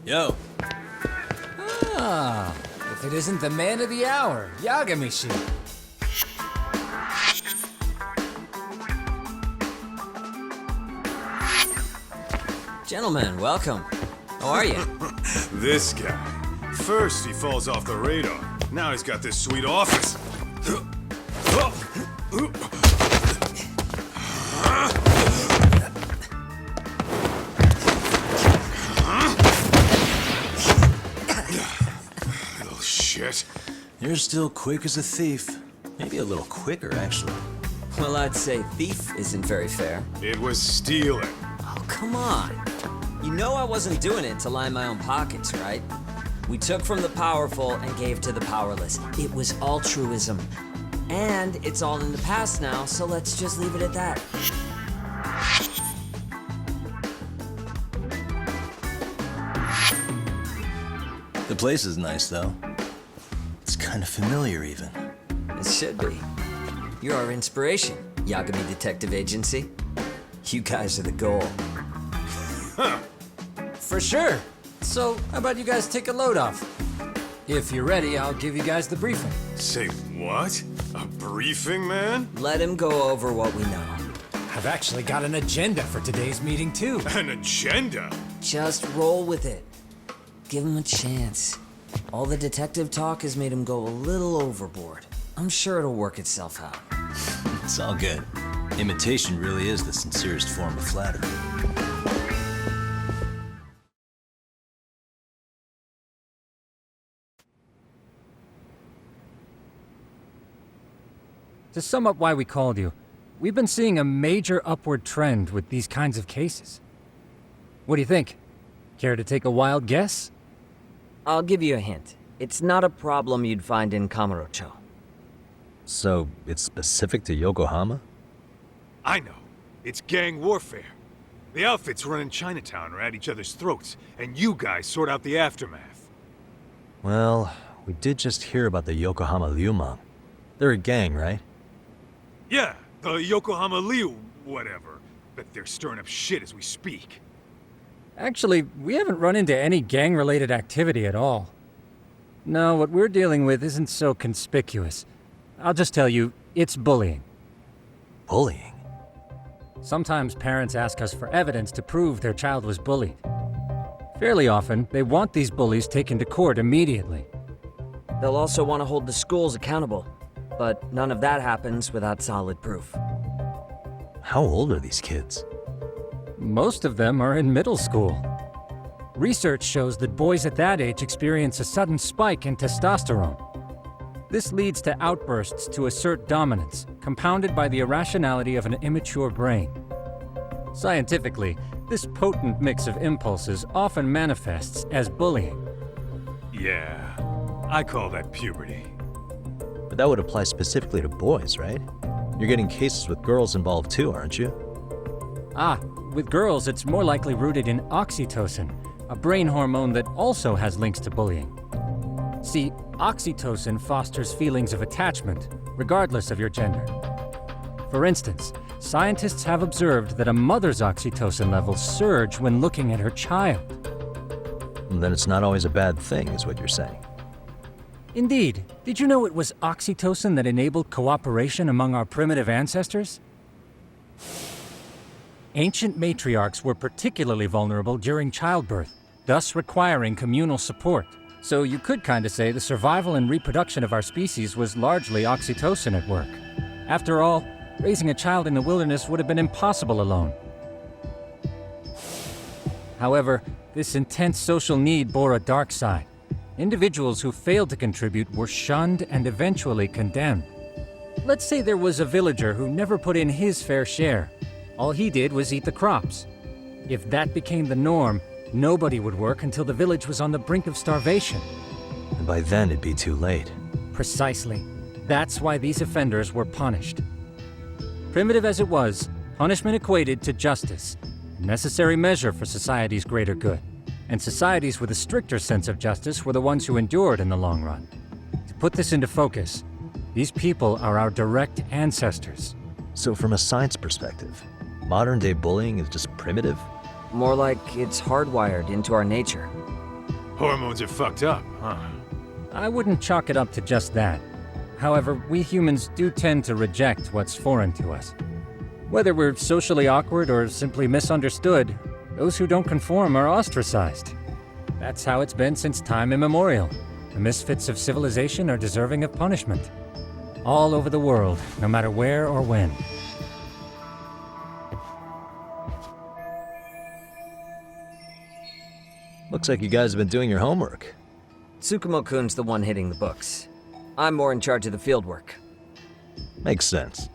Yo. Ah, if it isn't the man of the hour, Yagami-shi. Gentlemen, welcome. How are you? This guy. First he falls off the radar. Now he's got this sweet office. Little shit. You're still quick as a thief. Maybe a little quicker, actually. Well, I'd say thief isn't very fair. It was stealing. Oh, come on. You know I wasn't doing it to line my own pockets, right? We took from the powerful and gave to the powerless. It was altruism. And it's all in the past now, so let's just leave it at that. The place is nice, though. It's kind of familiar, even. It should be. You're our inspiration, Yagami Detective Agency. You guys are the goal. For sure. So, how about you guys take a load off? If you're ready, I'll give you guys the briefing. Say what? A briefing, man? Let him go over what we know. I've actually got an agenda for today's meeting, too. An agenda? Just roll with it. Give him a chance. All the detective talk has made him go a little overboard. I'm sure it'll work itself out. It's all good. Imitation really is the sincerest form of flattery. To sum up why we called you, we've been seeing a major upward trend with these kinds of cases. What do you think? Care to take a wild guess? I'll give you a hint. It's not a problem you'd find in Kamurocho. So, it's specific to Yokohama? I know. It's gang warfare. The outfits running Chinatown are at each other's throats, and you guys sort out the aftermath. Well, we did just hear about the Yokohama Liumang. They're a gang, right? Yeah, the Yokohama Liu, whatever. Bet they're stirring up shit as we speak. Actually, we haven't run into any gang-related activity at all. No, what we're dealing with isn't so conspicuous. I'll just tell you, it's bullying. Bullying? Sometimes parents ask us for evidence to prove their child was bullied. Fairly often, they want these bullies taken to court immediately. They'll also want to hold the schools accountable, but none of that happens without solid proof. How old are these kids? Most of them are in middle school. Research shows that boys at that age experience a sudden spike in testosterone. This leads to outbursts to assert dominance, compounded by the irrationality of an immature brain. Scientifically, this potent mix of impulses often manifests as bullying. Yeah, I call that puberty. But that would apply specifically to boys, right? You're getting cases with girls involved too, aren't you? Ah, with girls, it's more likely rooted in oxytocin, a brain hormone that also has links to bullying. See, oxytocin fosters feelings of attachment, regardless of your gender. For instance, scientists have observed that a mother's oxytocin levels surge when looking at her child. And then it's not always a bad thing, is what you're saying. Indeed. Did you know it was oxytocin that enabled cooperation among our primitive ancestors? Ancient matriarchs were particularly vulnerable during childbirth, thus requiring communal support. So you could kinda say the survival and reproduction of our species was largely oxytocin at work. After all, raising a child in the wilderness would have been impossible alone. However, this intense social need bore a dark side. Individuals who failed to contribute were shunned and eventually condemned. Let's say there was a villager who never put in his fair share. All he did was eat the crops. If that became the norm, nobody would work until the village was on the brink of starvation. And by then it'd be too late. Precisely. That's why these offenders were punished. Primitive as it was, punishment equated to justice, a necessary measure for society's greater good. And societies with a stricter sense of justice were the ones who endured in the long run. To put this into focus, these people are our direct ancestors. So from a science perspective, modern-day bullying is just primitive? More like it's hardwired into our nature. Hormones are fucked up, huh? I wouldn't chalk it up to just that. However, we humans do tend to reject what's foreign to us. Whether we're socially awkward or simply misunderstood, those who don't conform are ostracized. That's how it's been since time immemorial. The misfits of civilization are deserving of punishment. All over the world, no matter where or when. Looks like you guys have been doing your homework. Tsukumo-kun's the one hitting the books. I'm more in charge of the field work. Makes sense.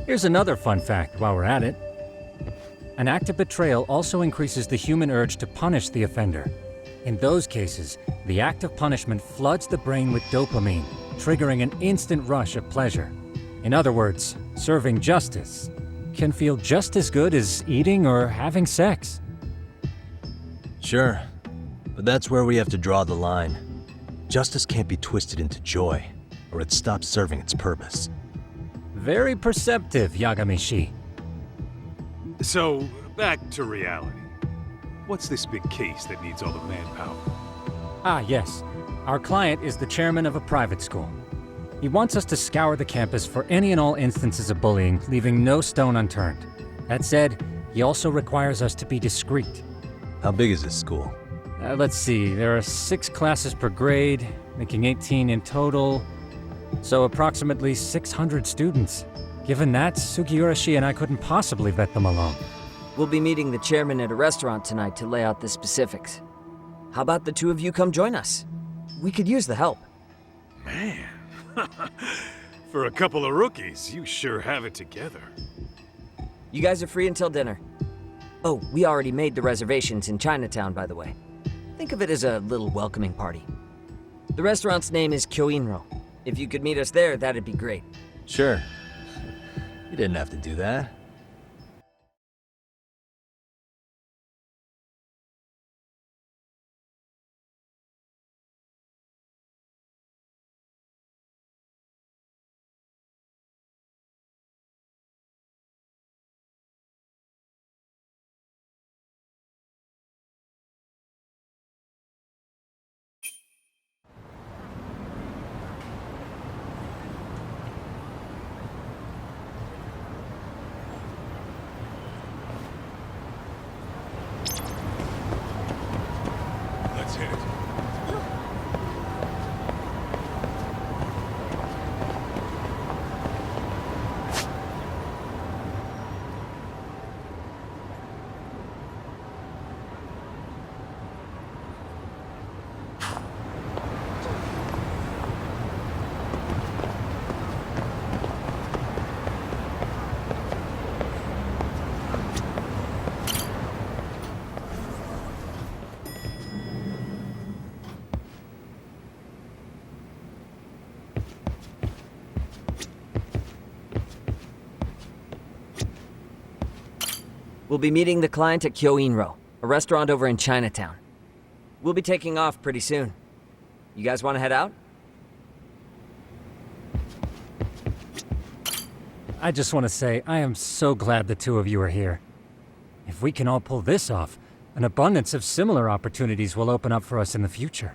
Here's another fun fact while we're at it. An act of betrayal also increases the human urge to punish the offender. In those cases, the act of punishment floods the brain with dopamine, triggering an instant rush of pleasure. In other words, serving justice can feel just as good as eating or having sex. Sure, but that's where we have to draw the line. Justice can't be twisted into joy, or it stops serving its purpose. Very perceptive, Yagami-shi. So, back to reality. What's this big case that needs all the manpower? Ah, yes. Our client is the chairman of a private school. He wants us to scour the campus for any and all instances of bullying, leaving no stone unturned. That said, he also requires us to be discreet. How big is this school? Let's see, there are 6 classes per grade, making 18 in total. So approximately 600 students. Given that, Sugiura-shi and I couldn't possibly vet them alone. We'll be meeting the chairman at a restaurant tonight to lay out the specifics. How about the two of you come join us? We could use the help. Man, for a couple of rookies, you sure have it together. You guys are free until dinner. Oh, we already made the reservations in Chinatown, by the way. Think of it as a little welcoming party. The restaurant's name is Kyoinro. If you could meet us there, that'd be great. Sure. You didn't have to do that. Let's hit it. We'll be meeting the client at Kyoinro, a restaurant over in Chinatown. We'll be taking off pretty soon. You guys want to head out? I just want to say, I am so glad the two of you are here. If we can all pull this off, an abundance of similar opportunities will open up for us in the future.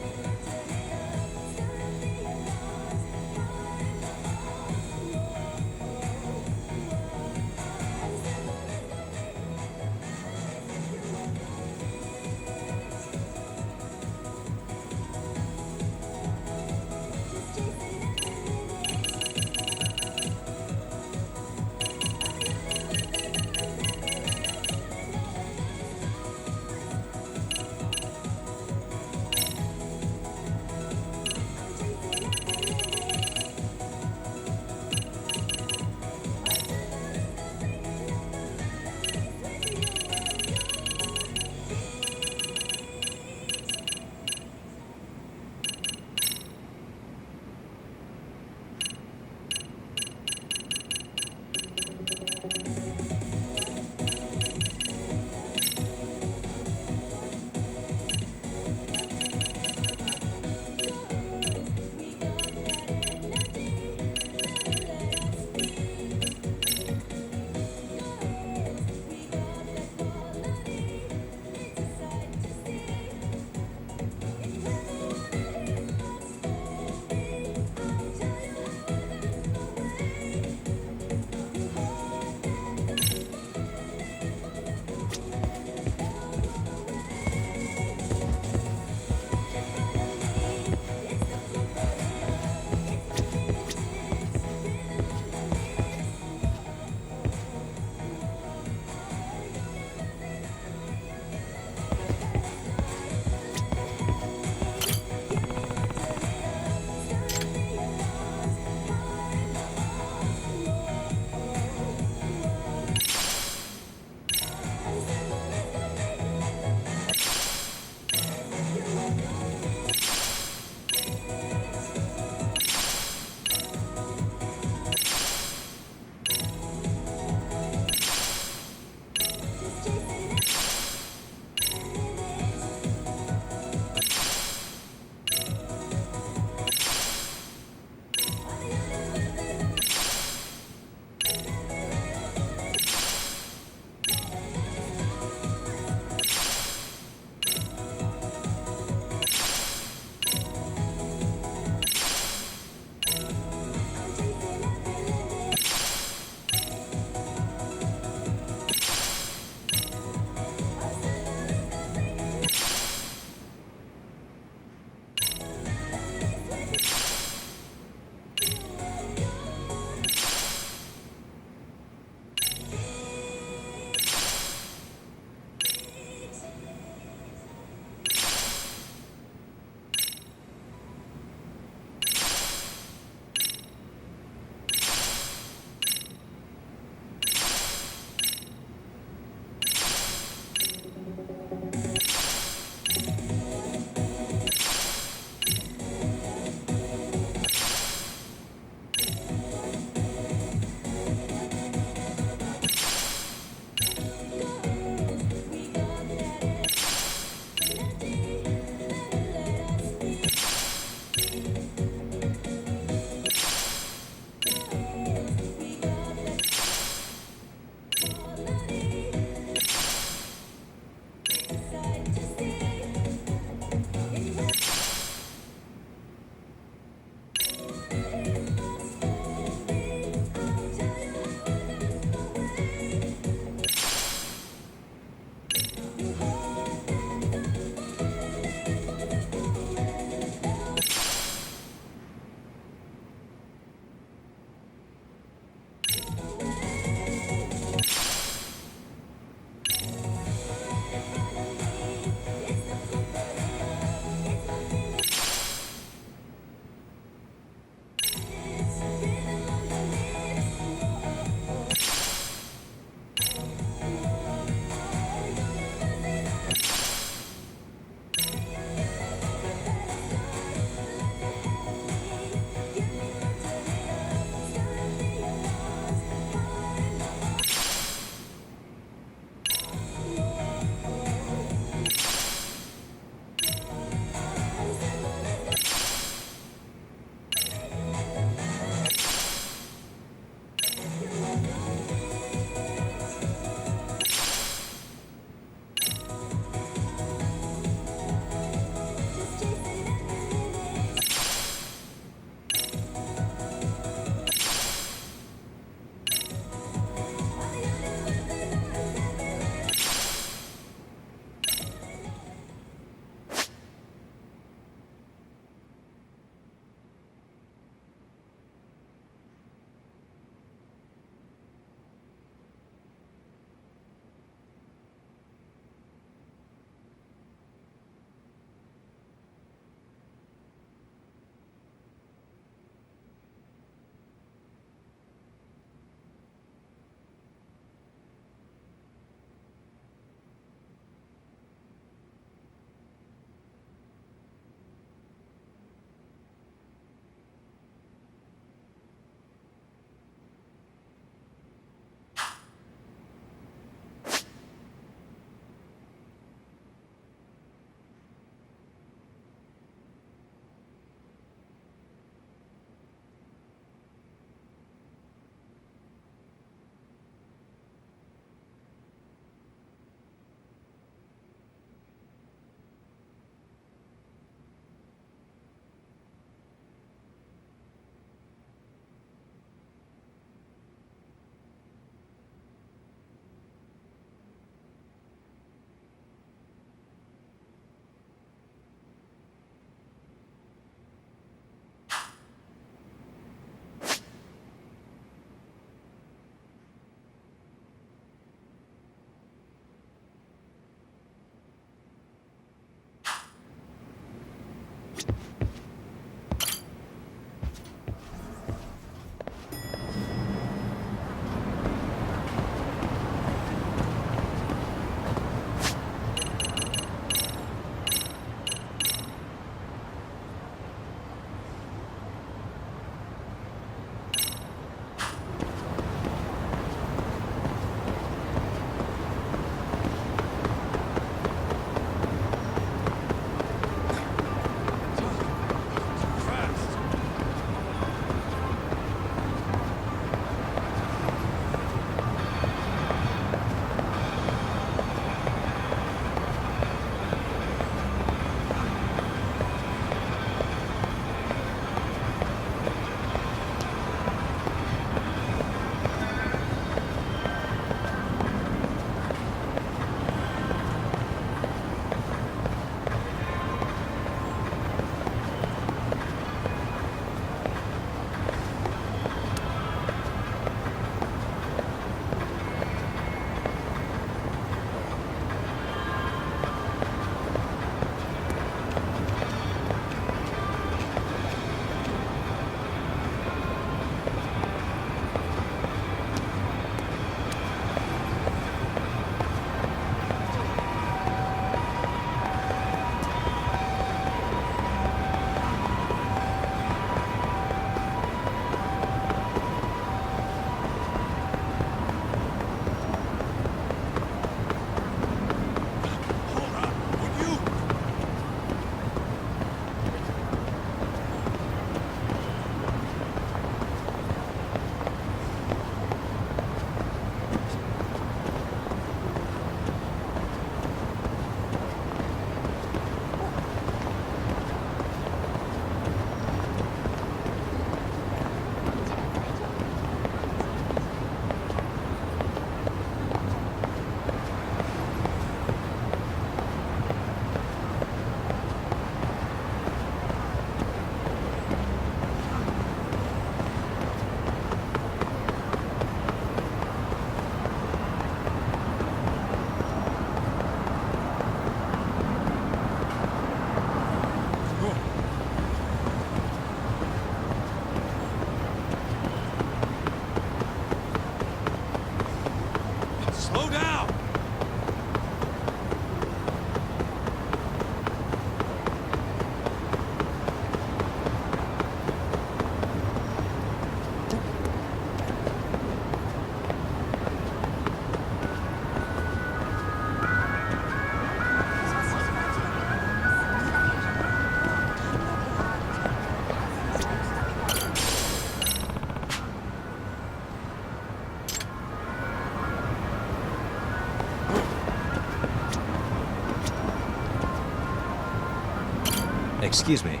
Excuse me.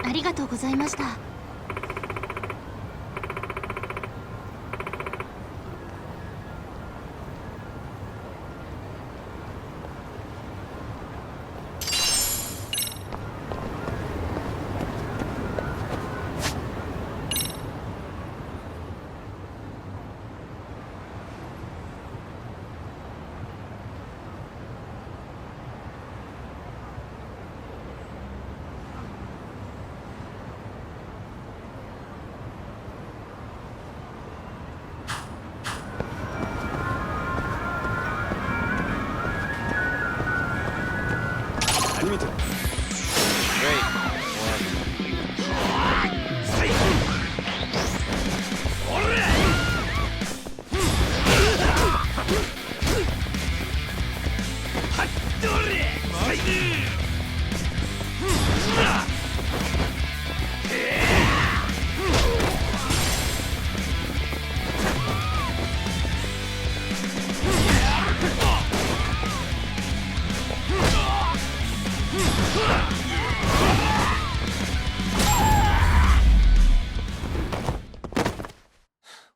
ありがとうございました。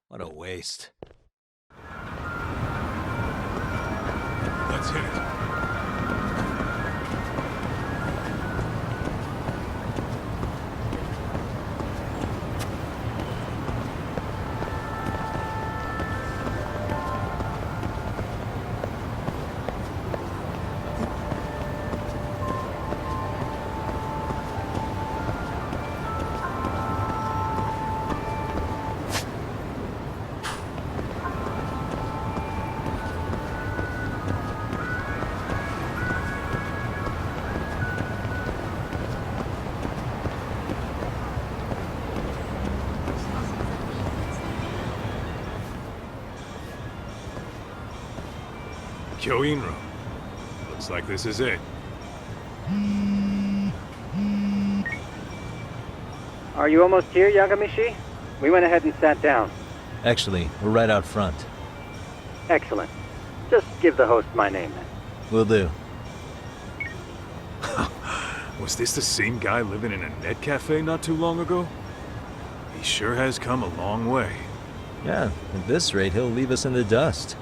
What a waste. Let's hit it. Kyoin Road. Looks like this is it. Are you almost here, Yagamishi? We went ahead and sat down. Actually, we're right out front. Excellent. Just give the host my name then. Will do. Was this the same guy living in a net cafe not too long ago? He sure has come a long way. Yeah, at this rate, he'll leave us in the dust.